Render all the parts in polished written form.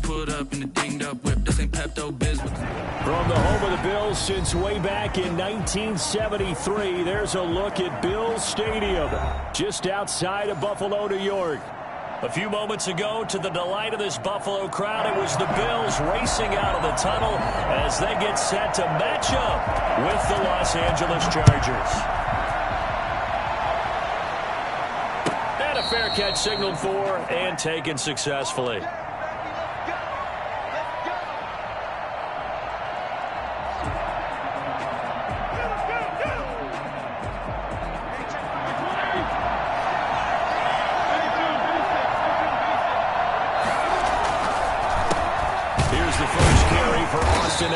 pulled up in the dinged up whip. This ain't Pepto-Bismol. From the home of the Bills since way back in 1973, there's a look at Bills Stadium, just outside of Buffalo, New York. A few moments ago, to the delight of this Buffalo crowd, it was the Bills racing out of the tunnel as they get set to match up with the Los Angeles Chargers. And a fair catch signaled for and taken successfully.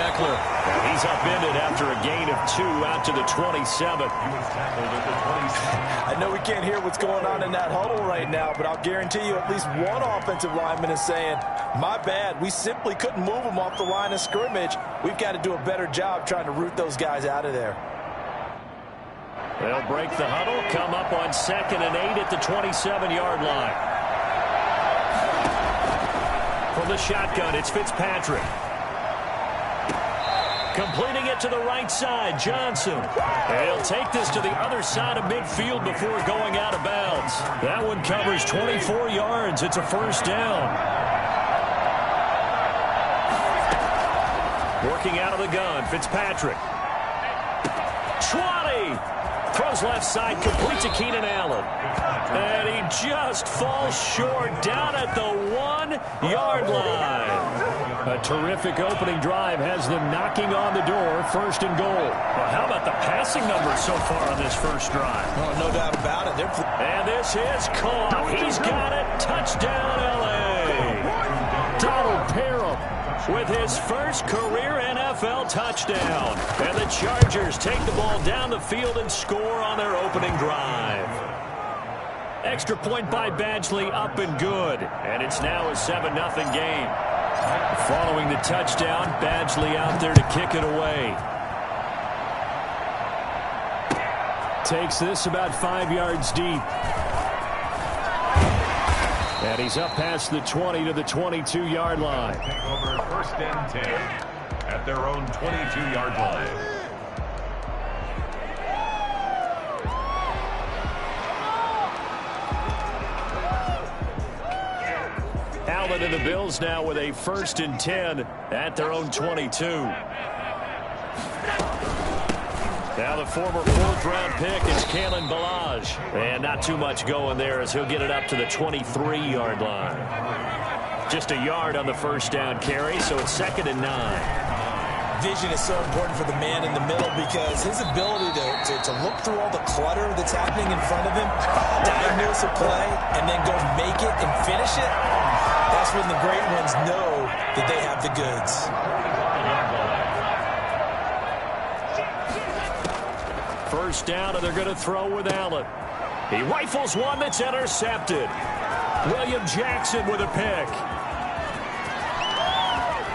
And he's upended after a gain of 2 out to the 27. I know we can't hear what's going on in that huddle right now, but I'll guarantee you at least one offensive lineman is saying, my bad, we simply couldn't move him off the line of scrimmage. We've got to do a better job trying to root those guys out of there. They'll break the huddle, come up on 2nd and 8 at the 27-yard line. From the shotgun, it's Fitzpatrick. Completing it to the right side, Johnson. And he'll take this to the other side of midfield before going out of bounds. That one covers 24 yards. It's a first down. Working out of the gun, Fitzpatrick. 20. Throws left side, complete to Keenan Allen. And he just falls short down at the 1-yard line. A terrific opening drive has them knocking on the door, 1st and goal. Well, how about the passing numbers so far on this first drive? Oh, no doubt about it. And this is caught. He's got it. Touchdown, L.A. Donald Parham with his first career NFL touchdown. And the Chargers take the ball down the field and score on their opening drive. Extra point by Badgley, up and good. And it's now a 7-0 game. Following the touchdown, Badgley out there to kick it away. Takes this about 5 yards deep. And he's up past the 20 to the 22-yard line. Take over 1st and 10 at their own 22-yard line. Allen and the Bills now with a 1st and 10 at their own 22. Now the former 4th-round pick is Kalen Ballage. And not too much going there as he'll get it up to the 23-yard line. Just a yard on the first down carry, so it's 2nd and 9. Vision is so important for the man in the middle because his ability to look through all the clutter that's happening in front of him, diagnose a play, and then go make it and finish it, that's when the great ones know that they have the goods. First down, and they're going to throw with Allen. He rifles one that's intercepted. William Jackson with a pick.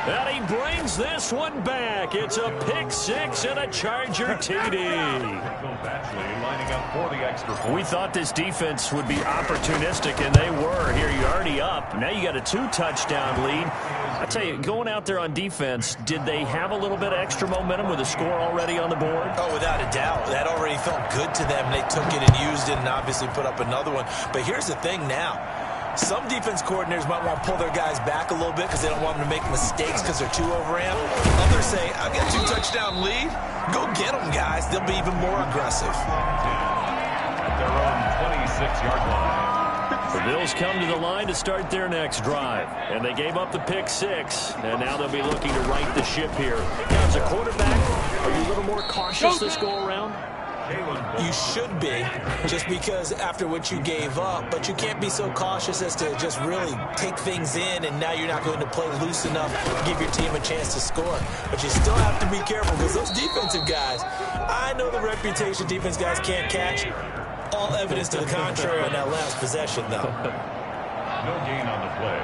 And he brings this one back. It's a pick 6 and a Charger TD. We thought this defense would be opportunistic, and they were. Here you're already up. Now you got a 2-touchdown lead. I tell you, going out there on defense, did they have a little bit of extra momentum with a score already on the board? Oh, without a doubt. That already felt good to them. They took it and used it and obviously put up another one. But here's the thing now. Some defense coordinators might want to pull their guys back a little bit because they don't want them to make mistakes because they're too overamped. Others say, I've got a 2-touchdown lead. Go get them, guys. They'll be even more aggressive. At their own 26-yard line. The Bills come to the line to start their next drive. And they gave up the pick 6. And now they'll be looking to right the ship here. Now, as a quarterback, are you a little more cautious this go-around? You should be, just because after what you gave up, but you can't be so cautious as to just really take things in, and now you're not going to play loose enough to give your team a chance to score. But you still have to be careful because those defensive guys, I know the reputation defense guys can't catch. All evidence to the contrary on that last possession, though. No gain on the play.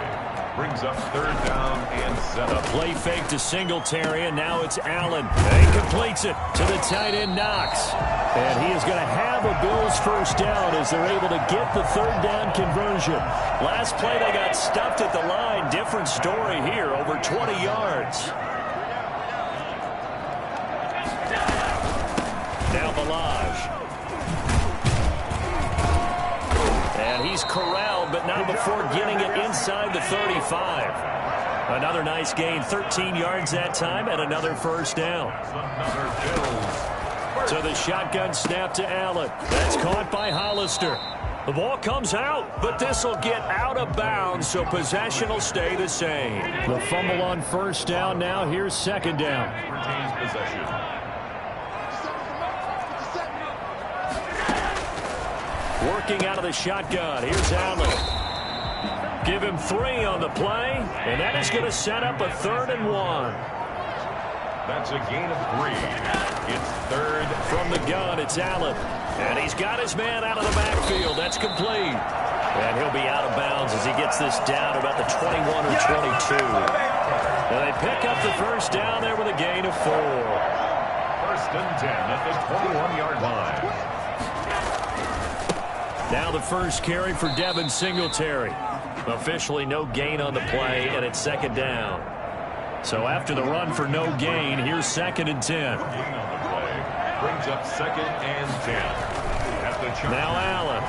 Brings up 3rd down and 7. A play fake to Singletary, and now it's Allen. And he completes it to the tight end, Knox. And he is going to have a Bills first down as they're able to get the third down conversion. Last play they got stuffed at the line. Different story here, over 20 yards. Now Balaj. And he's corralled, but not before getting it inside the 35. Another nice gain, 13 yards that time, and another first down. So the shotgun snap to Allen. That's caught by Hollister. The ball comes out, but this will get out of bounds, so possession will stay the same. The fumble on first down. Now here's second down. Retains possession. Working out of the shotgun. Here's Allen. Give him 3 on the play, and that is going to set up a 3rd and 1. That's a gain of 3. It's third. From the gun, it's Allen. And he's got his man out of the backfield. That's complete. And he'll be out of bounds as he gets this down about the 21 or 22. And they pick up the first down there with a gain of 4. First and 10 at the 21-yard line. Now the first carry for Devin Singletary. Officially no gain on the play, and it's second down. So after the run for no gain, here's second and 10. Gain on the play brings up second and 10. At the now Allen.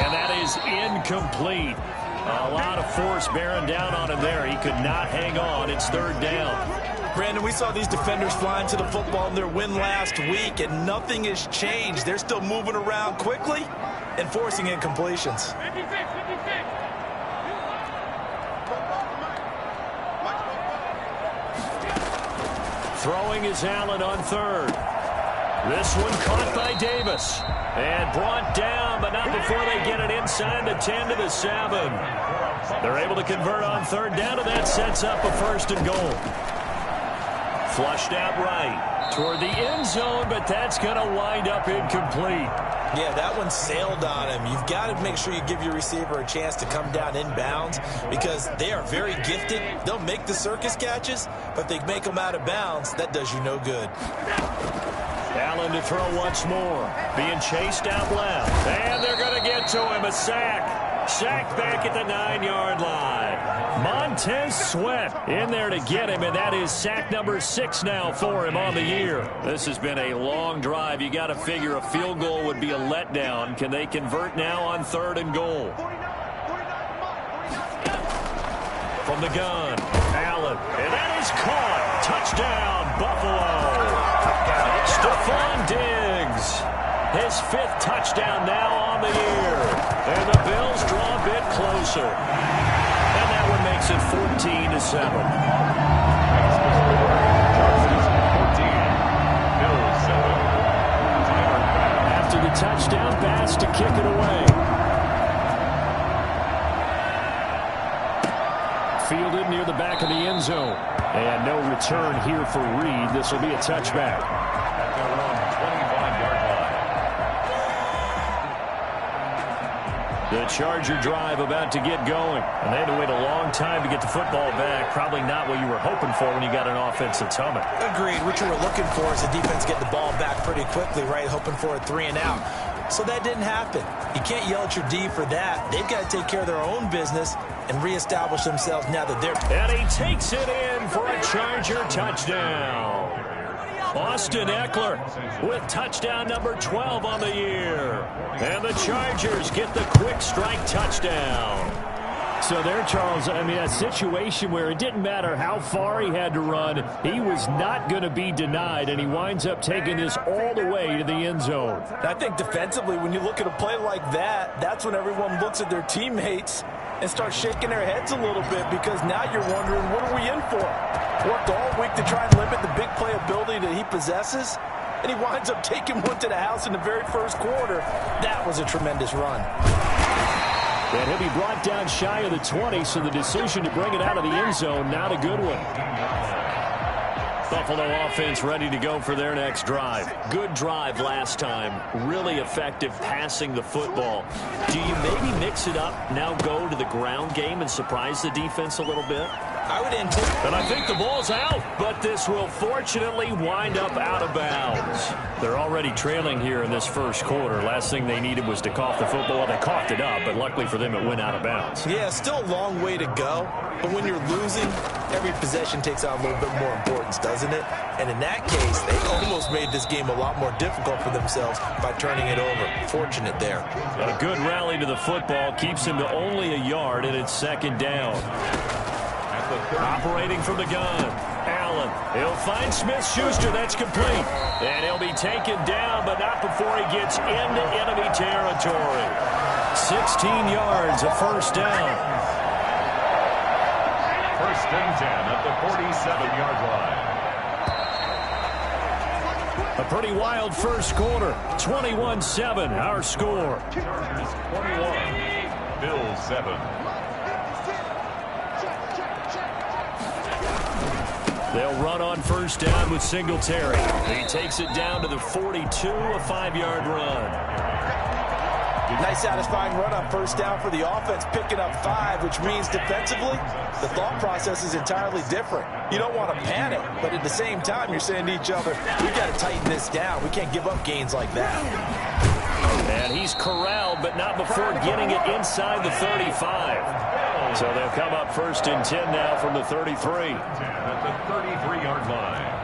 And that is incomplete. A lot of force bearing down on him there. He could not hang on. It's third down. Brandon, we saw these defenders flying to the football in their win last week, and nothing has changed. They're still moving around quickly and forcing incompletions. Throwing is Allen on third. This one caught by Davis. And brought down, but not before they get it inside the 10 to the 7. They're able to convert on third down, and that sets up a first and goal. Flushed out right toward the end zone, but that's going to wind up incomplete. Yeah, that one sailed on him. You've got to make sure you give your receiver a chance to come down inbounds because they are very gifted. They'll make the circus catches, but if they make them out of bounds, that does you no good. Allen to throw once more. Being chased out left. And they're going to get to him. A sack. Sacked back at the 9-yard line. Montez Sweat in there to get him, and that is sack number 6 now for him on the year. This has been a long drive. You got to figure a field goal would be a letdown. Can they convert now on third and goal? From the gun, Allen, and that is caught. Touchdown, Buffalo. Stephon Diggs, his 5th touchdown now on the year. And the Bills draw a bit closer. And that one makes it 14-7. After the touchdown pass to kick it away. Fielded near the back of the end zone. And no return here for Reed. This will be a touchback. At their own 25-yard line. The Charger drive about to get going. And they had to wait a long time to get the football back. Probably not what you were hoping for when you got an offense that's humming. Agreed. What you were looking for is the defense get the ball back pretty quickly, right? Hoping for a 3 and out. So that didn't happen. You can't yell at your D for that. They've got to take care of their own business and reestablish themselves now that they're... And he takes it in for a Charger touchdown. Austin Eckler with touchdown number 12 on the year. And the Chargers get the quick strike touchdown. So there, Charles, I mean, a situation where it didn't matter how far he had to run, he was not going to be denied, and he winds up taking this all the way to the end zone. I think defensively, when you look at a play like that, that's when everyone looks at their teammates and starts shaking their heads a little bit because now you're wondering, what are we in for? Worked all week to try and limit the big play ability that he possesses, and he winds up taking one to the house in the very first quarter. That was a tremendous run. And he'll be brought down shy of the 20, so the decision to bring it out of the end zone, not a good one. Buffalo offense ready to go for their next drive. Good drive last time. Really effective passing the football. Do you maybe mix it up, now go to the ground game and surprise the defense a little bit? I would anticipate. And I think the ball's out, but this will fortunately wind up out of bounds. They're already trailing here in this first quarter. Last thing they needed was to cough the football. They coughed it up, but luckily for them, it went out of bounds. Yeah, still a long way to go. But when you're losing, every possession takes on a little bit more importance, doesn't it? And in that case, they almost made this game a lot more difficult for themselves by turning it over. Fortunate there. A good rally to the football keeps him to only a yard, and it's second down. Operating from the gun, Allen. He'll find Smith-Schuster. That's complete. And he'll be taken down, but not before he gets into enemy territory. 16 yards, a first down. First and 10 at the 47-yard line. A pretty wild first quarter. 21-7, our score. Chargers 21, Bills 7. They'll run on first down with Singletary. He takes it down to the 42, a 5-yard run. Nice satisfying run on first down for the offense, picking up 5, which means defensively, the thought process is entirely different. You don't want to panic, but at the same time, you're saying to each other, we've got to tighten this down. We can't give up gains like that. And he's corralled, but not before getting it inside the 35. So they'll come up first and 10 now from the 33. 10 at the 33-yard line.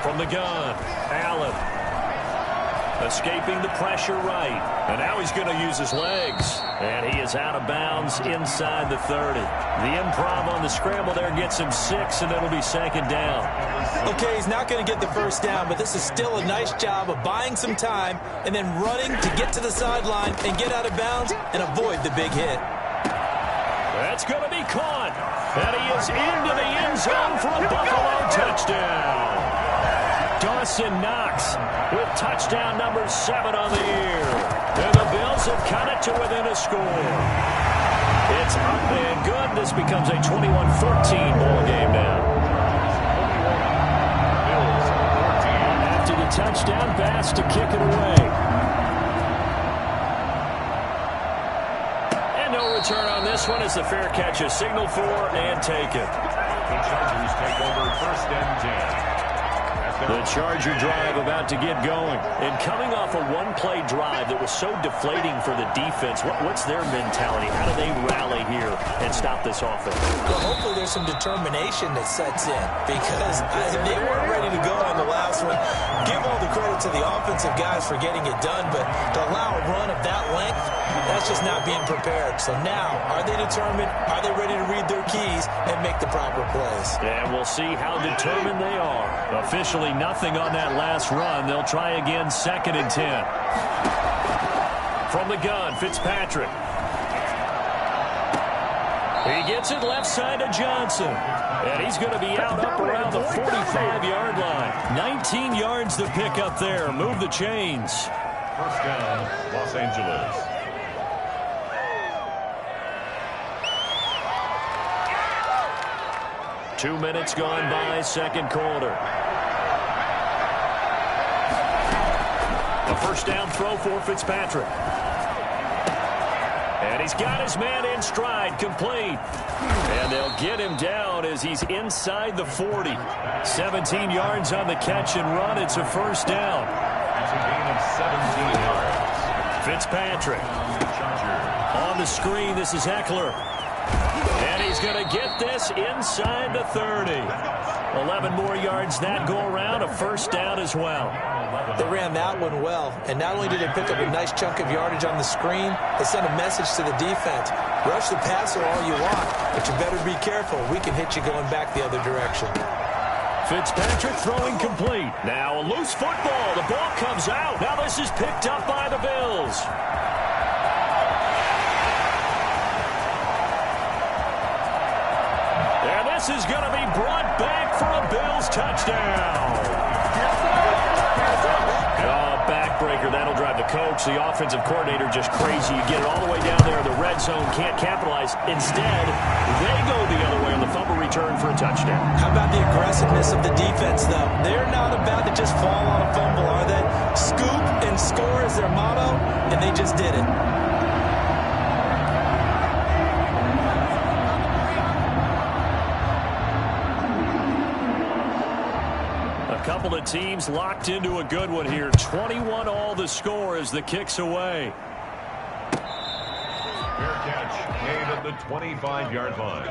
From the gun, Allen. Escaping the pressure right. And now he's going to use his legs. And he is out of bounds inside the 30. The improv on the scramble there gets him 6, and it'll be second down. Okay, he's not going to get the first down, but this is still a nice job of buying some time and then running to get to the sideline and get out of bounds and avoid the big hit. That's going to be caught. And he is into the end zone for a Buffalo touchdown. Dawson Knox with touchdown number 7 on the year. And the Bills have cut it to within a score. It's up and good. This becomes a 21-14 ball game now. After the touchdown pass to kick it away. And no return on this one as the fair catch is signaled for and taken. The Chargers take over first and 10. The Charger drive about to get going. And coming off a one-play drive that was so deflating for the defense, what's their mentality? How do they rally here and stop this offense? Well, hopefully there's some determination that sets in because they weren't ready to go on the last one. Give all the credit to the offensive guys for getting it done, but to allow a run of that length, that's just not being prepared. So now, are they determined? Are they ready to read their keys and make the proper plays? And we'll see how determined they are. Officially nothing on that last run. They'll try again, second and 10. From the gun, Fitzpatrick. He gets it left side to Johnson. And he's going to be out up around the 45-yard line. 19 yards to pick up there. Move the chains. First down, Los Angeles. Two minutes gone by, second quarter. A first down throw for Fitzpatrick. And he's got his man in stride, complete. And they'll get him down as he's inside the 40. 17 yards on the catch and run. It's a first down. It's a gain of 17 yards. Fitzpatrick. On the screen, this is Eckler. And he's going to get this inside the 30. 11 more yards that go around, a first down as well. They ran that one well, and not only did they pick up a nice chunk of yardage on the screen, they sent a message to the defense. Rush the passer all you want, but you better be careful. We can hit you going back the other direction. Fitzpatrick throwing complete. Now a loose football. The ball comes out. Now this is picked up by the Bills. And this is going to be brought back for a Bills touchdown. Backbreaker, that'll drive the coach, the offensive coordinator, just crazy. You get it all the way down there in the red zone, can't capitalize. Instead, they go the other way on the fumble return for a touchdown. How about the aggressiveness of the defense, though? They're not about to just fall on a fumble, are they? Scoop and score is their motto, and they just did it. the teams locked into a good one here. 21 all the score as the kick's away. Fair catch made at the 25-yard line.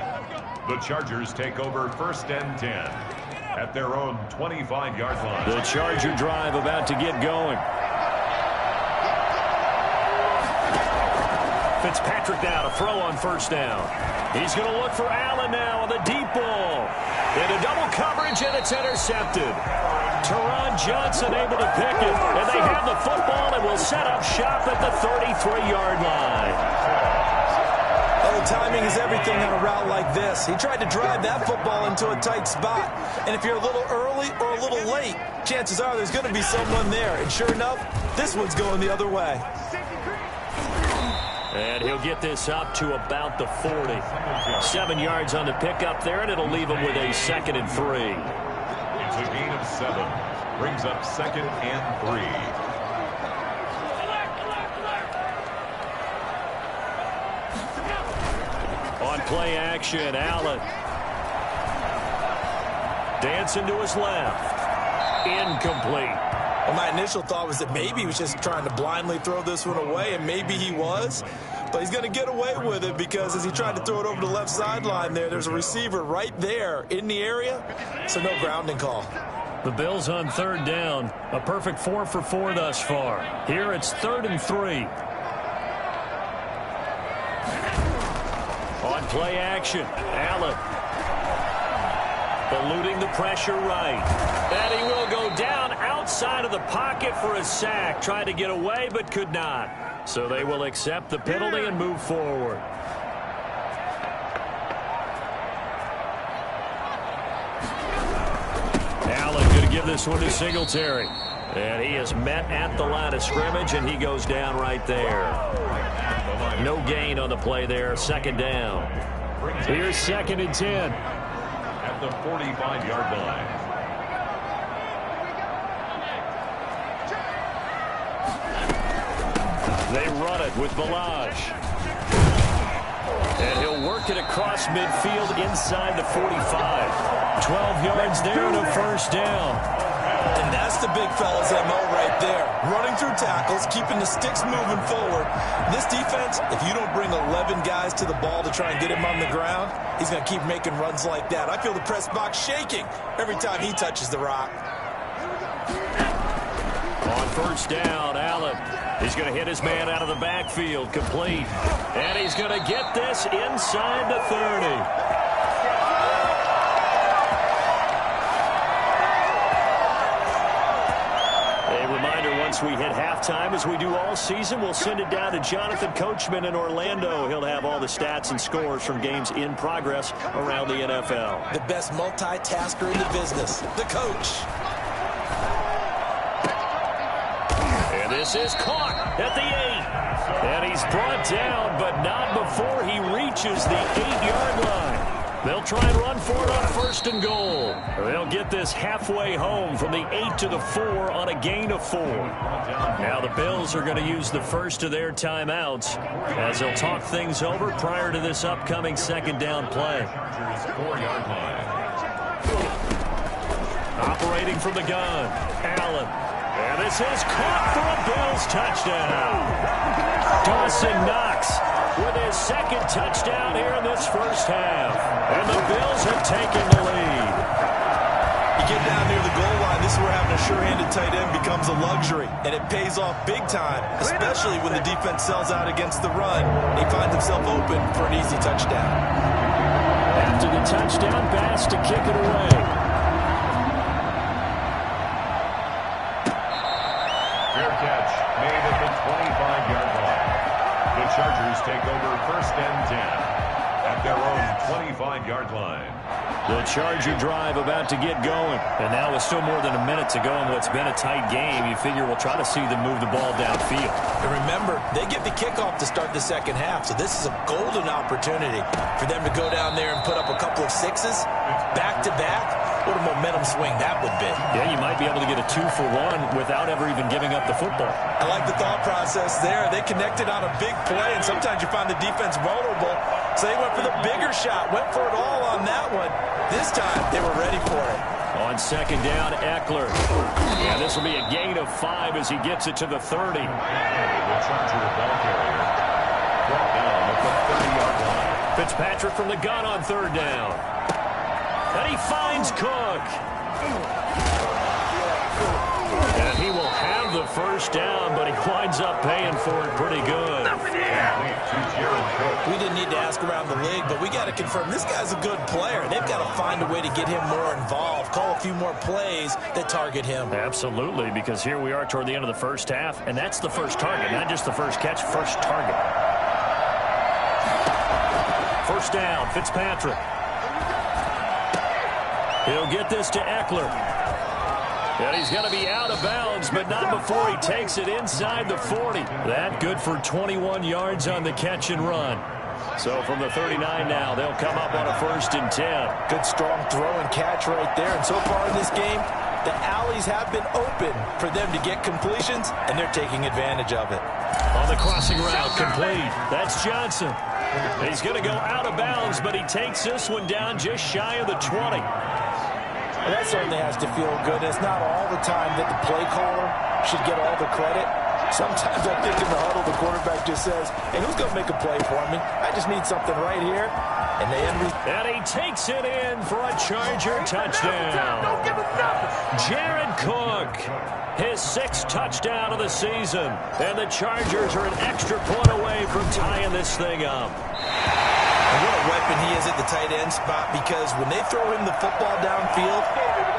The Chargers take over 1st and 10 at their own 25-yard line. The Charger drive about to get going. Fitzpatrick now to throw on 1st down. He's going to look for Allen now on the deep ball. Into double coverage, and it's intercepted. Teron Johnson able to pick it, and they have the football and will set up shop at the 33-yard line. Oh, timing is everything on a route like this. He tried to drive that football into a tight spot, and if you're a little early or a little late, chances are there's going to be someone there. And sure enough, this one's going the other way. And he'll get this up to about the 40. 7 yards on the pickup there, and it'll leave him with a 2nd and 3. It's a gain of 7. Brings up 2nd and 3. On play action, Allen. Dancing to his left. Incomplete. Well, my initial thought was that maybe he was just trying to blindly throw this one away, and maybe he was. But he's going to get away with it because as he tried to throw it over the left sideline there's a receiver right there in the area, so no grounding call. The Bills on 3rd down. A perfect 4 for 4 thus far. Here it's 3rd and 3. On play action, Allen. Eluding the pressure right. And he will go down outside of the pocket for a sack. Tried to get away but could not. So they will accept the penalty and move forward. Allen going to give this one to Singletary. And he is met at the line of scrimmage, and he goes down right there. No gain on the play there. 2nd down. Here's 2nd and 10. At the 45-yard line. They run it with Balaj. And he'll work it across midfield inside the 45. 12 yards there and a 1st down. And that's the big fella's MO right there. Running through tackles, keeping the sticks moving forward. This defense, if you don't bring 11 guys to the ball to try and get him on the ground, he's going to keep making runs like that. I feel the press box shaking every time he touches the rock. On 1st down, Allen. He's going to hit his man out of the backfield, complete. And he's going to get this inside the 30. Once we hit halftime, as we do all season, we'll send it down to Jonathan Coachman in Orlando. He'll have all the stats and scores from games in progress around the NFL. The best multitasker in the business, the coach. And this is caught at the 8. And he's brought down, but not before he reaches the 8-yard line. They'll try and run for it on 1st and goal. They'll get this halfway home from the 8 to the 4 on a gain of 4. Now the Bills are going to use the first of their timeouts as they'll talk things over prior to this upcoming 2nd down play. Operating from the gun, Allen. And this is caught for a Bills touchdown. Dawson Knox with his 2nd touchdown here in this 1st half. And the Bills have taken the lead. You get down near the goal line, this is where having a sure-handed tight end becomes a luxury. And it pays off big time, especially when the defense sells out against the run. He finds himself open for an easy touchdown. After the touchdown, Bass to kick it away. Fair catch made at the 25-yard line. The Chargers take over 1st and 10 at their own 25-yard line. The Charger drive about to get going. And now with still more than a minute to go in what's been a tight game, you figure we'll try to see them move the ball downfield. And remember, they get the kickoff to start the 2nd half, so this is a golden opportunity for them to go down there and put up a couple of 6s back-to-back. What a momentum swing that would be. Yeah, you might be able to get a 2-for-1 without ever even giving up the football. I like the thought process there. They connected on a big play, and sometimes you find the defense vulnerable. So they went for the bigger shot, went for it all on that one. This time, they were ready for it. On second down, Eckler. Yeah, this will be a gain of 5 as he gets it to the 30. The Charger ball carrier brought down at the 30-yard line. Fitzpatrick from the gun on third down. And he finds Cook. And he will have the first down, but he winds up paying for it pretty good. We didn't need to ask around the league, but we got to confirm this guy's a good player. They've got to find a way to get him more involved, call a few more plays that target him. Absolutely, because here we are toward the end of the first half, and that's the first target, not just the first catch, first target. First down, Fitzpatrick. He'll get this to Eckler. And he's going to be out of bounds, but not before he takes it inside the 40. That good for 21 yards on the catch and run. So from the 39 now, they'll come up on a 1st and 10. Good strong throw and catch right there. And so far in this game, the alleys have been open for them to get completions, and they're taking advantage of it. On the crossing route, complete. That's Johnson. He's going to go out of bounds, but he takes this one down just shy of the 20. Well, that certainly has to feel good. It's not all the time that the play caller should get all the credit. Sometimes I think in the huddle, the quarterback just says, hey, who's going to make a play for me? I just need something right here. And they end with... And he takes it in for a Charger touchdown. Don't give him nothing. Jared Cook, his 6th touchdown of the season. And the Chargers are an extra point away from tying this thing up. And what a weapon he is at the tight end spot, because when they throw him the football downfield,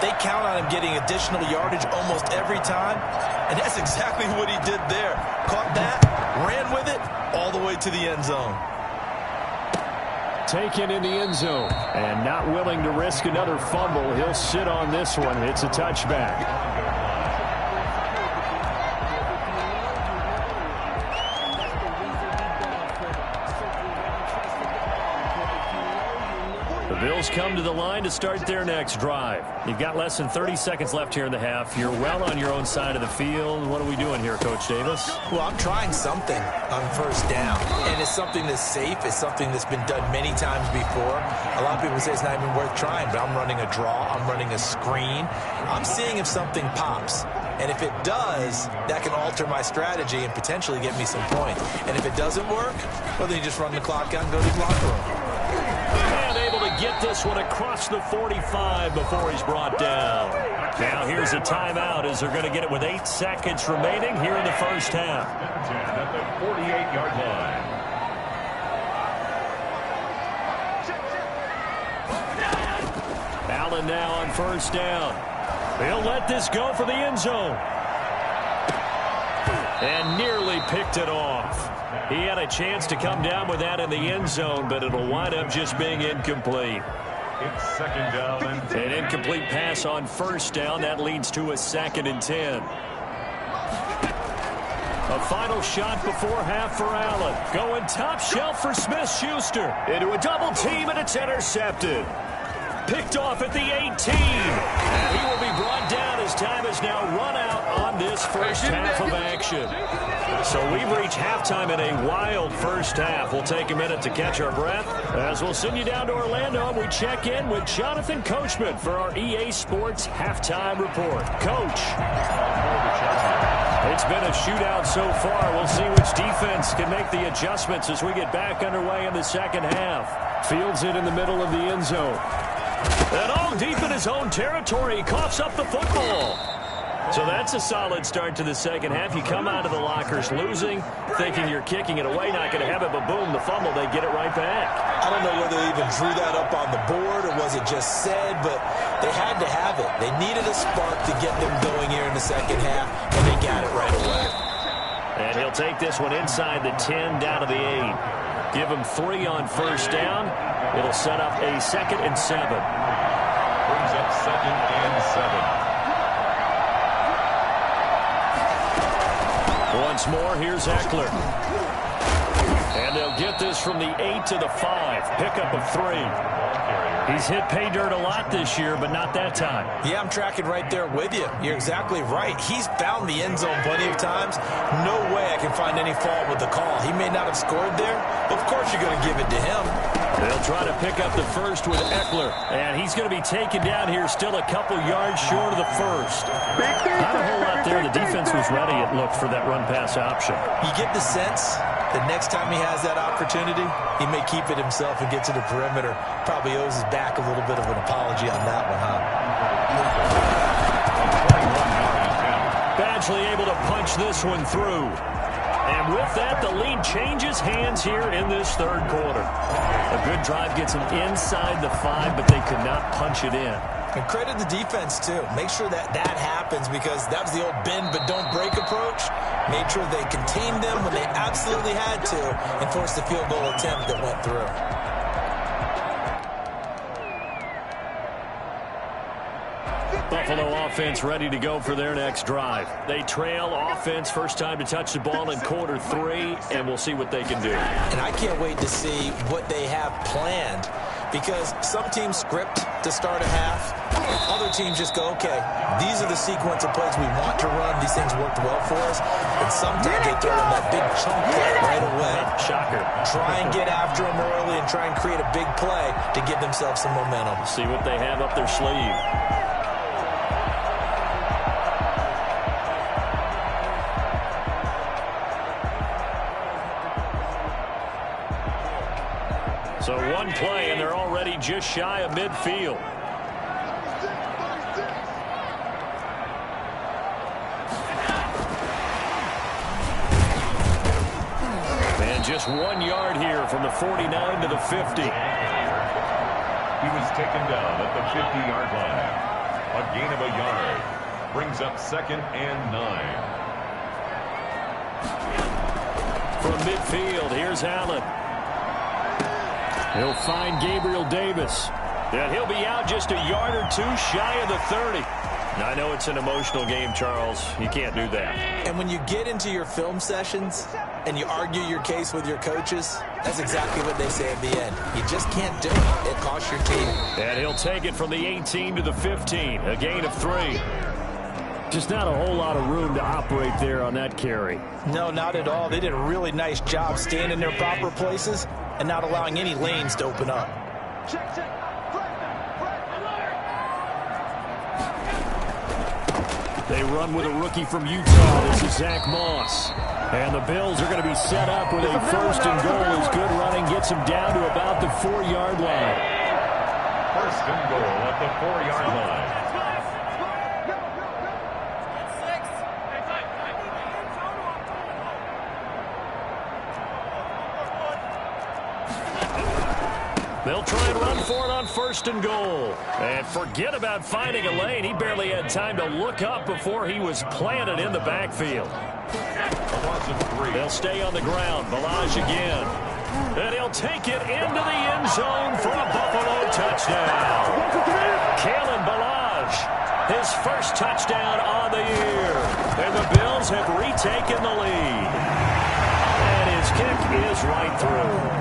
they count on him getting additional yardage almost every time. And that's exactly what he did there. Caught that, ran with it, all the way to the end zone. Taken in the end zone. And not willing to risk another fumble. He'll sit on this one. It's a touchback. Bills come to the line to start their next drive. You've got less than 30 seconds left here in the half. You're well on your own side of the field. What are we doing here, Coach Davis? Well, I'm trying something on first down. And it's something that's safe. It's something that's been done many times before. A lot of people say it's not even worth trying, but I'm running a draw. I'm running a screen. I'm seeing if something pops. And if it does, that can alter my strategy and potentially get me some points. And if it doesn't work, well, then you just run the clock out and go to the locker room. And able to get this one across the 45 before he's brought down. Now here's a timeout as they're going to get it with 8 seconds remaining here in the first half. At the 48-yard line. Allen now on first down. He'll let this go for the end zone. And nearly picked it off. He had a chance to come down with that in the end zone, but it'll wind up just being incomplete. It's second down and 10. An incomplete pass on first down. That leads to a 2nd and 10. A final shot before half for Allen. Going top shelf for Smith-Schuster. Into a double team, and it's intercepted. Picked off at the 18. And he will be brought down as time has now run out on this first half of action. So we've reached halftime in a wild first half. We'll take a minute to catch our breath as we'll send you down to Orlando and we check in with Jonathan Coachman for our EA Sports Halftime Report. Coach. It's been a shootout so far. We'll see which defense can make the adjustments as we get back underway in the second half. Fields it in the middle of the end zone. And all deep in his own territory, he coughs up the football. So that's a solid start to the second half. You come out of the lockers losing, thinking you're kicking it away, not going to have it, but boom, the fumble, they get it right back. I don't know whether they even drew that up on the board or was it just said, but they had to have it. They needed a spark to get them going here in the second half, and they got it right away. And he'll take this one inside the 10, down to the 8. Give him 3 on first down. It'll set up a 2nd and 7. Brings up 2nd and 7. Once more, here's Eckler. And they'll get this from the 8 to the 5. Pickup of 3. He's hit pay dirt a lot this year, but not that time. Yeah, I'm tracking right there with you. You're exactly right. He's found the end zone plenty of times. No way I can find any fault with the call. He may not have scored there, but of course you're going to give it to him. They'll try to pick up the first with Eckler. And he's going to be taken down here, still a couple yards short of the first. Not a whole lot there. The defense was ready, it looked, for that run-pass option. You get the sense that next time he has that opportunity, he may keep it himself and get to the perimeter. Probably owes his back a little bit of an apology on that one, huh? Badgley able to punch this one through. And with that, the lead changes hands here in this third quarter. A good drive gets them inside the 5, but they could not punch it in. And credit the defense, too. Make sure that that happens, because that was the old bend but don't break approach. Made sure they contained them when they absolutely had to and forced the field goal attempt that went through. Buffalo offense ready to go for their next drive. They trail offense, first time to touch the ball in quarter 3, and we'll see what they can do. And I can't wait to see what they have planned, because some teams script to start a half. Other teams just go, okay, these are the sequence of plays we want to run. These things worked well for us. And sometimes they throw in that big chunk play right away. Shocker. Try and get after them early and try and create a big play to give themselves some momentum. See what they have up their sleeve. So one play, and they're already just shy of midfield. And just 1 yard here from the 49 to the 50. He was taken down at the 50-yard line. A gain of a yard. Brings up 2nd and 9. From midfield, here's Allen. He'll find Gabriel Davis. And he'll be out just a yard or 2 shy of the 30. Now, I know it's an emotional game, Charles. You can't do that. And when you get into your film sessions and you argue your case with your coaches, that's exactly what they say at the end. You just can't do it. It costs your team. And he'll take it from the 18 to the 15. A gain of 3. Just not a whole lot of room to operate there on that carry. No, not at all. They did a really nice job staying in their proper places and not allowing any lanes to open up. They run with a rookie from Utah. This is Zach Moss. And the Bills are going to be set up with a first and goal as good running gets them down to about the 4-yard line. First and goal at the 4-yard line. They'll try and run for it on first and goal. And forget about finding a lane. He barely had time to look up before he was planted in the backfield. A loss of 3. They'll stay on the ground. Balaj again. And he'll take it into the end zone for a Buffalo touchdown. Kalen Balaj, his first touchdown on the year. And the Bills have retaken the lead. And his kick is right through.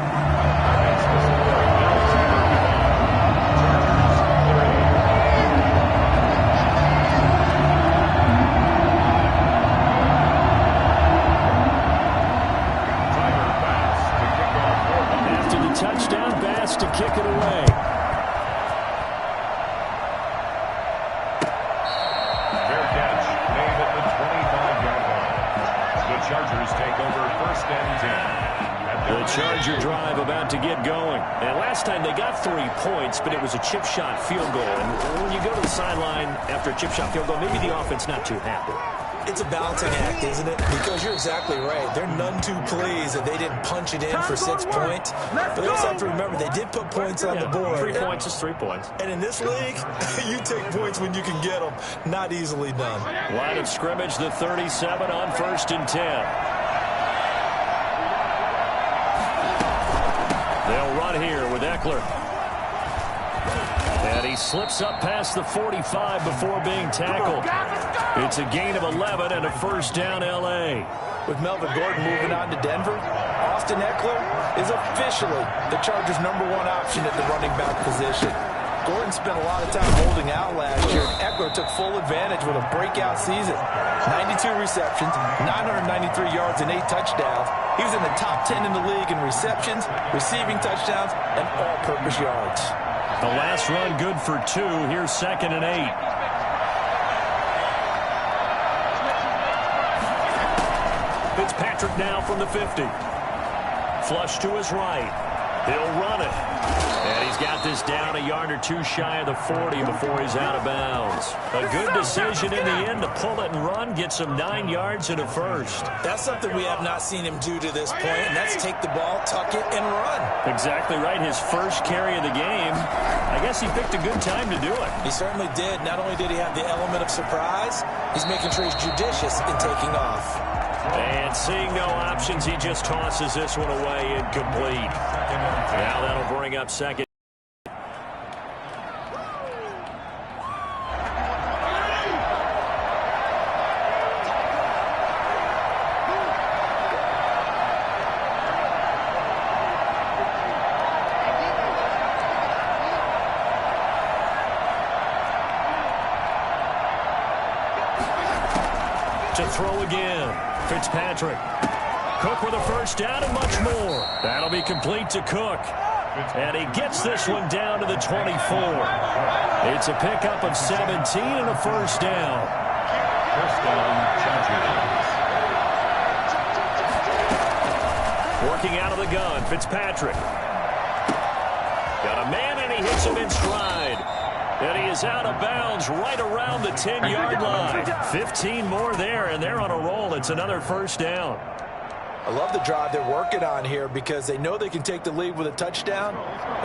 Touchdown pass to kick it away. Fair catch made at the 25-yard line. The Chargers take over first and 10. The Charger drive about to get going. And last time they got 3 points, but it was a chip shot field goal. And when you go to the sideline after a chip shot field goal, maybe the offense not too happy. It's a balancing act, isn't it? Because you're exactly right. They're none too pleased that they didn't punch it in for 6 points. But they also have to remember they did put points on the board. 3 points is 3 points. And in this league, you take points when you can get them. Not easily done. Line of scrimmage, the 37 on first and 10. They'll run here with Eckler. And he slips up past the 45 before being tackled. It's a gain of 11 and a first down, L.A. With Melvin Gordon moving on to Denver, Austin Eckler is officially the Chargers' #1 option at the running back position. Gordon spent a lot of time holding out last year. Eckler took full advantage with a breakout season. 92 receptions, 993 yards, and 8 touchdowns. He was in the top 10 in the league in receptions, receiving touchdowns, and all-purpose yards. The last run good for 2. Here's 2nd and 8. Fitzpatrick now from the 50. Flush to his right. He'll run it. And he's got this down a yard or 2 shy of the 40 before he's out of bounds. A good decision in the end to pull it and run, get some 9 yards and a first. That's something we have not seen him do to this point, and that's take the ball, tuck it, and run. Exactly right. His first carry of the game. I guess he picked a good time to do it. He certainly did. Not only did he have the element of surprise, he's making sure he's judicious in taking off. And seeing no options, he just tosses this one away incomplete. Now that'll bring up 2nd. To throw again. Fitzpatrick. Cook with a first down and much more. That'll be complete to Cook. And he gets this one down to the 24. It's a pickup of 17 and a first down. First down, Chargers. Working out of the gun, Fitzpatrick. Got a man and he hits him in stride. And he is out of bounds right around the 10-yard line. 15 more there, and they're on a roll. It's another first down. I love the drive they're working on here because they know they can take the lead with a touchdown.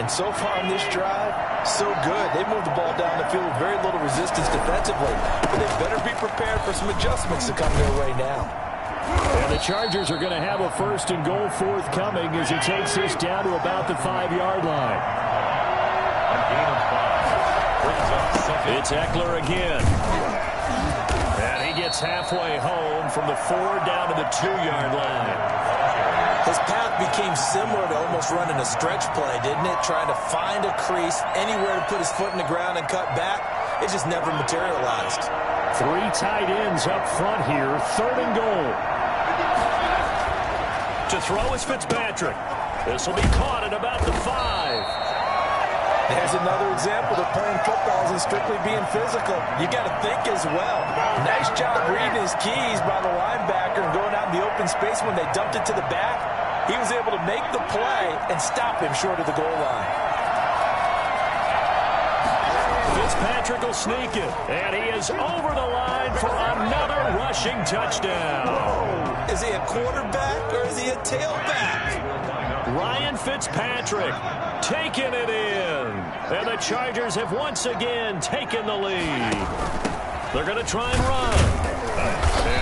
And so far in this drive, so good. They moved the ball down the field with very little resistance defensively. But they better be prepared for some adjustments to come their way now. And the Chargers are going to have a first and goal forthcoming as he takes this down to about the 5-yard line. A gain of 5. It's Eckler again. And he gets halfway home from the 4 down to the 2-yard line. His path became similar to almost running a stretch play, didn't it? Trying to find a crease, anywhere to put his foot in the ground and cut back. It just never materialized. 3 tight ends up front here. 3rd and goal. To throw is Fitzpatrick. This will be caught at about the 5. There's another example that playing football isn't strictly being physical. You got to think as well. Nice job reading his keys by the linebacker and going out in the open space when they dumped it to the back. He was able to make the play and stop him short of the goal line. Fitzpatrick will sneak it, and he is over the line for another rushing touchdown. Is he a quarterback or is he a tailback? Ryan Fitzpatrick taking it in. And the Chargers have once again taken the lead. They're going to try and run.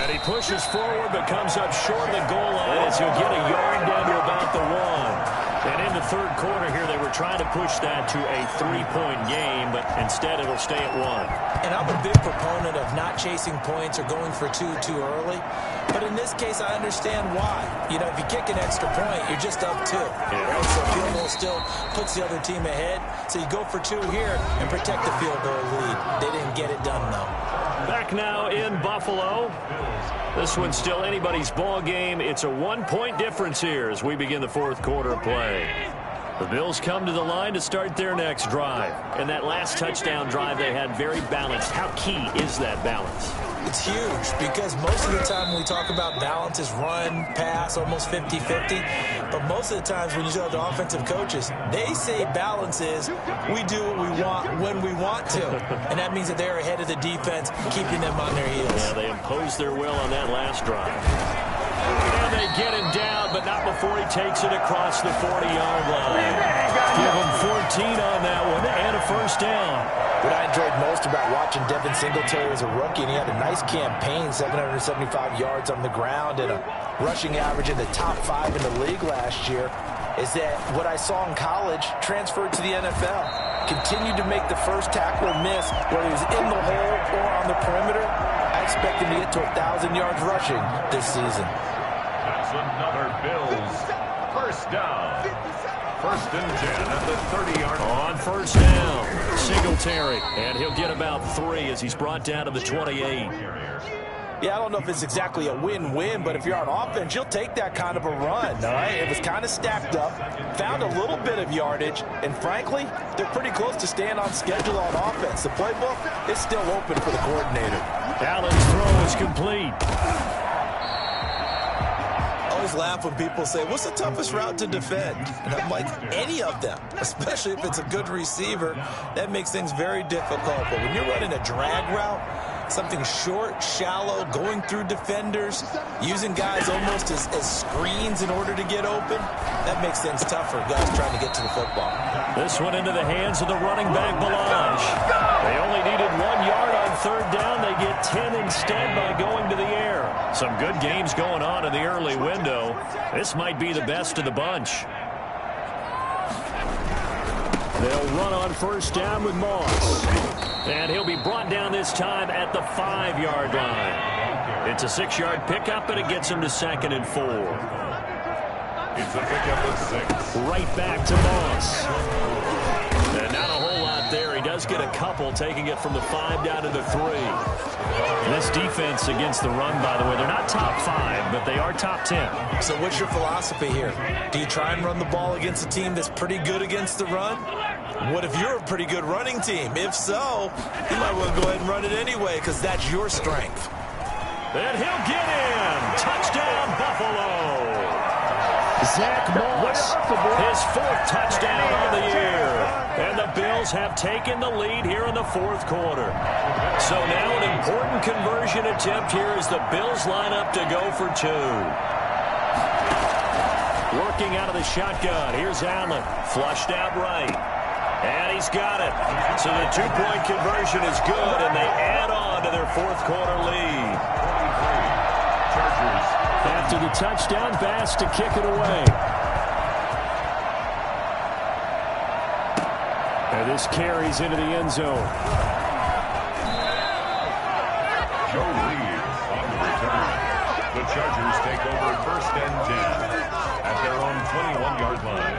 And he pushes forward but comes up short of the goal line as he'll get a yard down to about the 1. And in the 3rd quarter here, they were trying to push that to a 3-point game, but instead it'll stay at 1. And I'm a big proponent of not chasing points or going for 2 too early. But in this case, I understand why. You know, if you kick an extra point, you're just up 2. Yeah. Right? So field goal still puts the other team ahead. So you go for 2 here and protect the field goal lead. They didn't get it done, though. Back now in Buffalo. This one's still anybody's ball game. It's a 1-point difference here as we begin the 4th quarter of play. The Bills come to the line to start their next drive. And that last touchdown drive they had very balanced. How key is that balance? It's huge because most of the time when we talk about balance is run, pass, almost 50-50. But most of the times when you talk to offensive coaches, they say balance is we do what we want when we want to. And that means that they're ahead of the defense, keeping them on their heels. Yeah, they imposed their will on that last drive. And they get him down, but not before he takes it across the 40-yard line. Give him 14 on that one and a first down. What I enjoyed most about watching Devin Singletary as a rookie, and he had a nice campaign, 775 yards on the ground and a rushing average in the top 5 in the league last year, is that what I saw in college transferred to the NFL. Continued to make the first tackle miss, whether he was in the hole or on the perimeter. I expect him to get to 1,000 yards rushing this season. That's another Bills first down. First and 10 at the 30-yard line. On first down, Singletary. And he'll get about 3 as he's brought down to the 28. Yeah, I don't know if it's exactly a win-win, but if you're on offense, you'll take that kind of a run, all right? It was kind of stacked up, found a little bit of yardage, and frankly, they're pretty close to staying on schedule on offense. The playbook is still open for the coordinator. Allen's throw is complete. I always laugh when people say, what's the toughest route to defend? And I'm like, any of them, especially if it's a good receiver. That makes things very difficult. But when you're running a drag route, something short, shallow, going through defenders, using guys almost as screens in order to get open, that makes things tougher, guys trying to get to the football. This one into the hands of the running back, Balaj. They only needed 1 yard on third down. They get 10 instead by going to the air. Some good games going on in the early window. This might be the best of the bunch. They'll run on first down with Moss. And he'll be brought down this time at the 5-yard line. It's a 6-yard pickup, and it gets him to 2nd and 4. It's a pickup of 6. Right back to Moss. And not a whole lot there. He does get a couple, taking it from the 5 down to the 3. This defense against the run, by the way, they're not top 5, but they are top 10. So what's your philosophy here? Do you try and run the ball against a team that's pretty good against the run? What if you're a pretty good running team? If so, you might want to go ahead and run it anyway because that's your strength. And he'll get in. Touchdown, Buffalo. Zach Moss, his 4th touchdown on the year. And the Bills have taken the lead here in the 4th quarter. So now an important conversion attempt here as the Bills line up to go for 2. Working out of the shotgun. Here's Allen. Flushed out right. And he's got it. So the 2-point conversion is good, and they add on to their 4th quarter lead. Chargers. After the touchdown, Bass to kick it away. And this carries into the end zone. Joe leads on the return. The Chargers take over first and 10 at their own 21-yard line.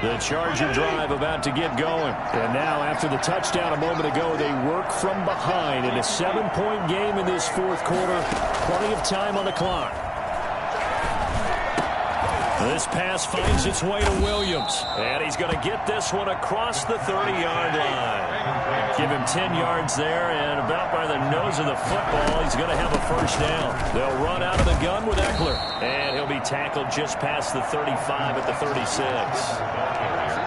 The Charger drive about to get going. And now, after the touchdown a moment ago, they work from behind in a 7-point game in this 4th quarter. Plenty of time on the clock. This pass finds its way to Williams. And he's going to get this one across the 30-yard line. Give him 10 yards there, and about by the nose of the football, he's going to have a first down. They'll run out of the gun with Eckler. And he'll be tackled just past the 35 at the 36.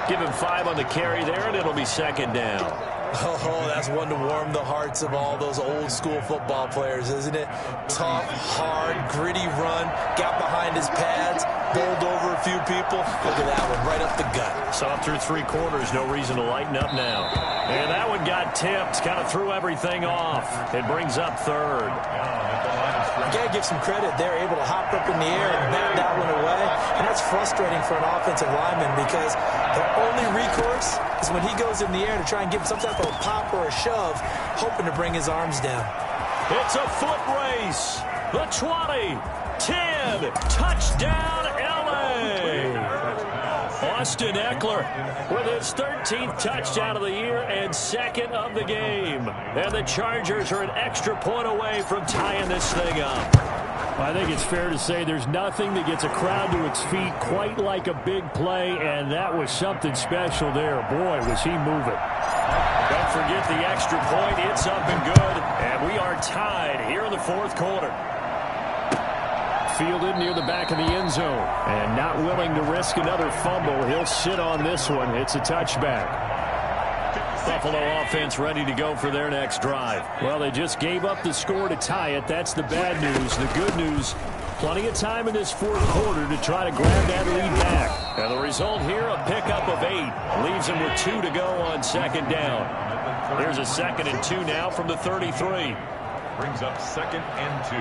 Give him 5 on the carry there, and it'll be 2nd down. Oh, that's one to warm the hearts of all those old-school football players, isn't it? Tough, hard, gritty run, got behind his pads, bowled over a few people. Look at that one, right up the gut. Saw through 3 quarters, no reason to lighten up now. And that one got tipped, kind of threw everything off. It brings up 3rd. Gotta give some credit. They're able to hop up in the air and bat that one away. And that's frustrating for an offensive lineman because their only recourse is when he goes in the air to try and give some type of a pop or a shove, hoping to bring his arms down. It's a foot race. The 20, 10, touchdown, LA. Austin Eckler with his 13th touchdown of the year and 2nd of the game. And the Chargers are an extra point away from tying this thing up. I think it's fair to say there's nothing that gets a crowd to its feet quite like a big play, and that was something special there. Boy, was he moving. Don't forget the extra point. It's up and good, and we are tied here in the 4th quarter. Fielded near the back of the end zone, and not willing to risk another fumble. He'll sit on this one. It's a touchback. Buffalo offense ready to go for their next drive. Well, they just gave up the score to tie it. That's the bad news. The good news, plenty of time in this 4th quarter to try to grab that lead back. And the result here, a pickup of 8. Leaves them with 2 to go on 2nd down. Here's a 2nd and 2 now from the 33. Brings up 2nd and 2.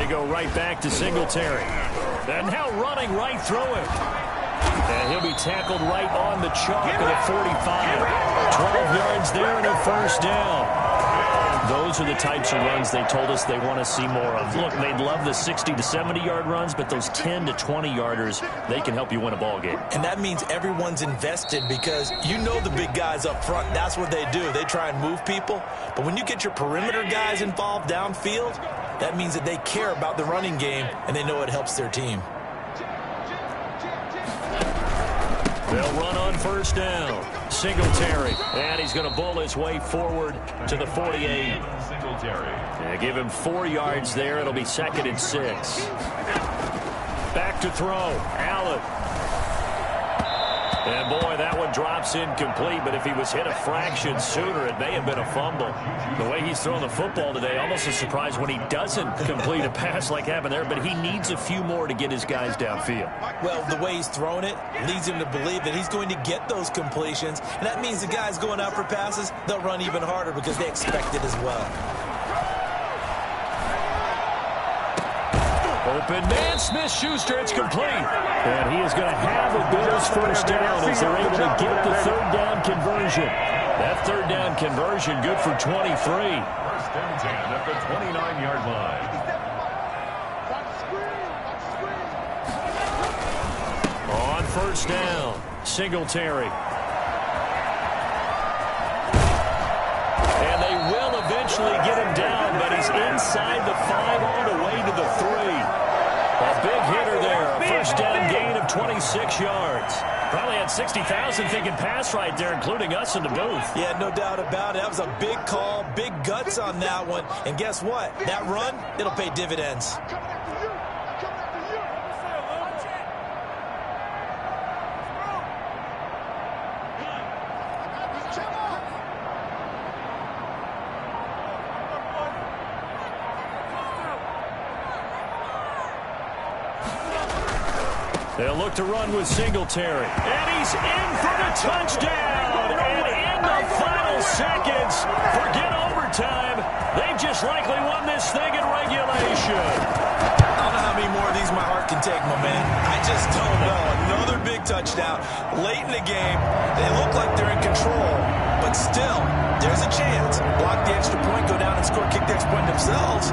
They go right back to Singletary. And now running right through it. And he'll be tackled right on the chalk of the 45. 12 yards there and a first down. Those are the types of runs they told us they want to see more of. Look, they'd love the 60 to 70-yard runs, but those 10 to 20-yarders, they can help you win a ball game. And that means everyone's invested because you know the big guys up front. That's what they do. They try and move people. But when you get your perimeter guys involved downfield, that means that they care about the running game, and they know it helps their team. They'll run on first down. Singletary. And he's going to bull his way forward to the 48. Singletary. Yeah, give him 4 yards there. It'll be 2nd and 6. Back to throw. Allen. And, boy, that one drops incomplete, but if he was hit a fraction sooner, it may have been a fumble. The way he's throwing the football today, almost a surprise when he doesn't complete a pass like happened there, but he needs a few more to get his guys downfield. Well, the way he's throwing it leads him to believe that he's going to get those completions, and that means the guys going out for passes, they'll run even harder because they expect it as well. Open man, Smith-Schuster, it's complete. And he is going to have a Bills first down as they're able to get the 3rd down conversion. That 3rd down conversion good for 23. First and 10 at the 29-yard line. On first down, Singletary. And they will eventually get him down, but he's inside the 5 all the way to the 3. A big hitter there, a first down gain of 26 yards. Probably had 60,000 thinking pass right there, including us in the booth. Yeah, no doubt about it. That was a big call, big guts on that one. And guess what? That run, it'll pay dividends. They'll look to run with Singletary. And he's in for the touchdown. And in the final seconds, forget overtime. They've just likely won this thing in regulation. I don't know how many more of these my heart can take, my man. I just don't know. Another big touchdown late in the game. They look like they're in control, but still, there's a chance. Block the extra point, go down and score, kick the extra point themselves.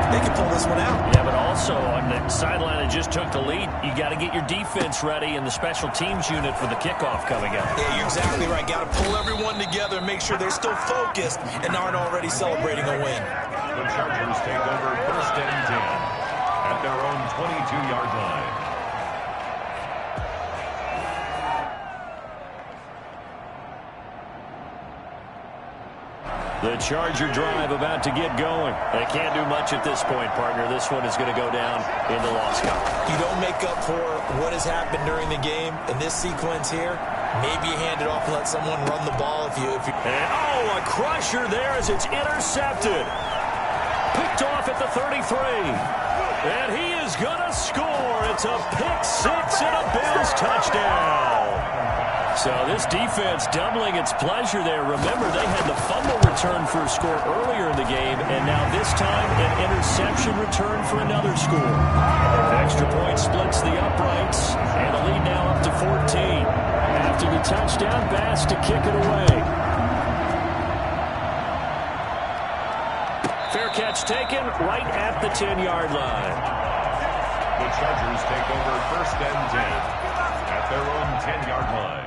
They can pull this one out. Yeah, but also on the sideline that just took the lead, you got to get your defense ready and the special teams unit for the kickoff coming up. Yeah, you're exactly right. Got to pull everyone together and make sure they're still focused and aren't already celebrating a win. The Chargers take over first and 10 at their own 22-yard line. The Charger drive about to get going. They can't do much at this point, partner. This one is going to go down in the loss column. You don't make up for what has happened during the game in this sequence here. Maybe you hand it off and let someone run the ball if you. And, oh, a crusher there as it's intercepted. Picked off at the 33. And he is going to score. It's a pick six and a Bills touchdown. So this defense doubling its pleasure there. Remember, they had the fumble return for a score earlier in the game, and now this time an interception return for another score. Extra point splits the uprights, and the lead now up to 14. After the touchdown, Bass to kick it away. Fair catch taken right at the 10-yard line. The Chargers take over first and 10 at their own 10-yard line.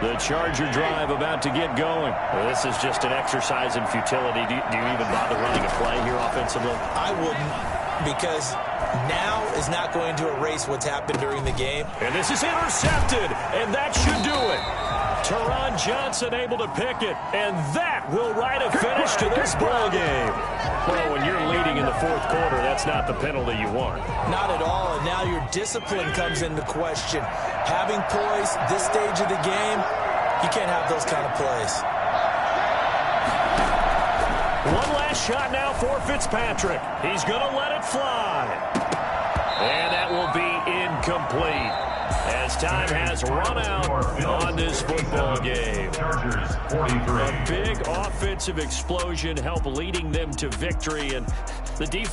The Charger drive about to get going. Well, this is just an exercise in futility. Do you even bother running a play here offensively? I wouldn't, because now is not going to erase what's happened during the game. And this is intercepted, and that should do it. Teron Johnson able to pick it, and that will write a finish to this ball game. Well, when you're leading in the fourth quarter, that's not the penalty you want. Not at all, and now your discipline comes into question. Having poise this stage of the game, you can't have those kind of plays. One last shot now for Fitzpatrick. He's going to let it fly. And that will be incomplete. as time has run out on this football game. Chargers 43. A big offensive explosion helped leading them to victory, and the defense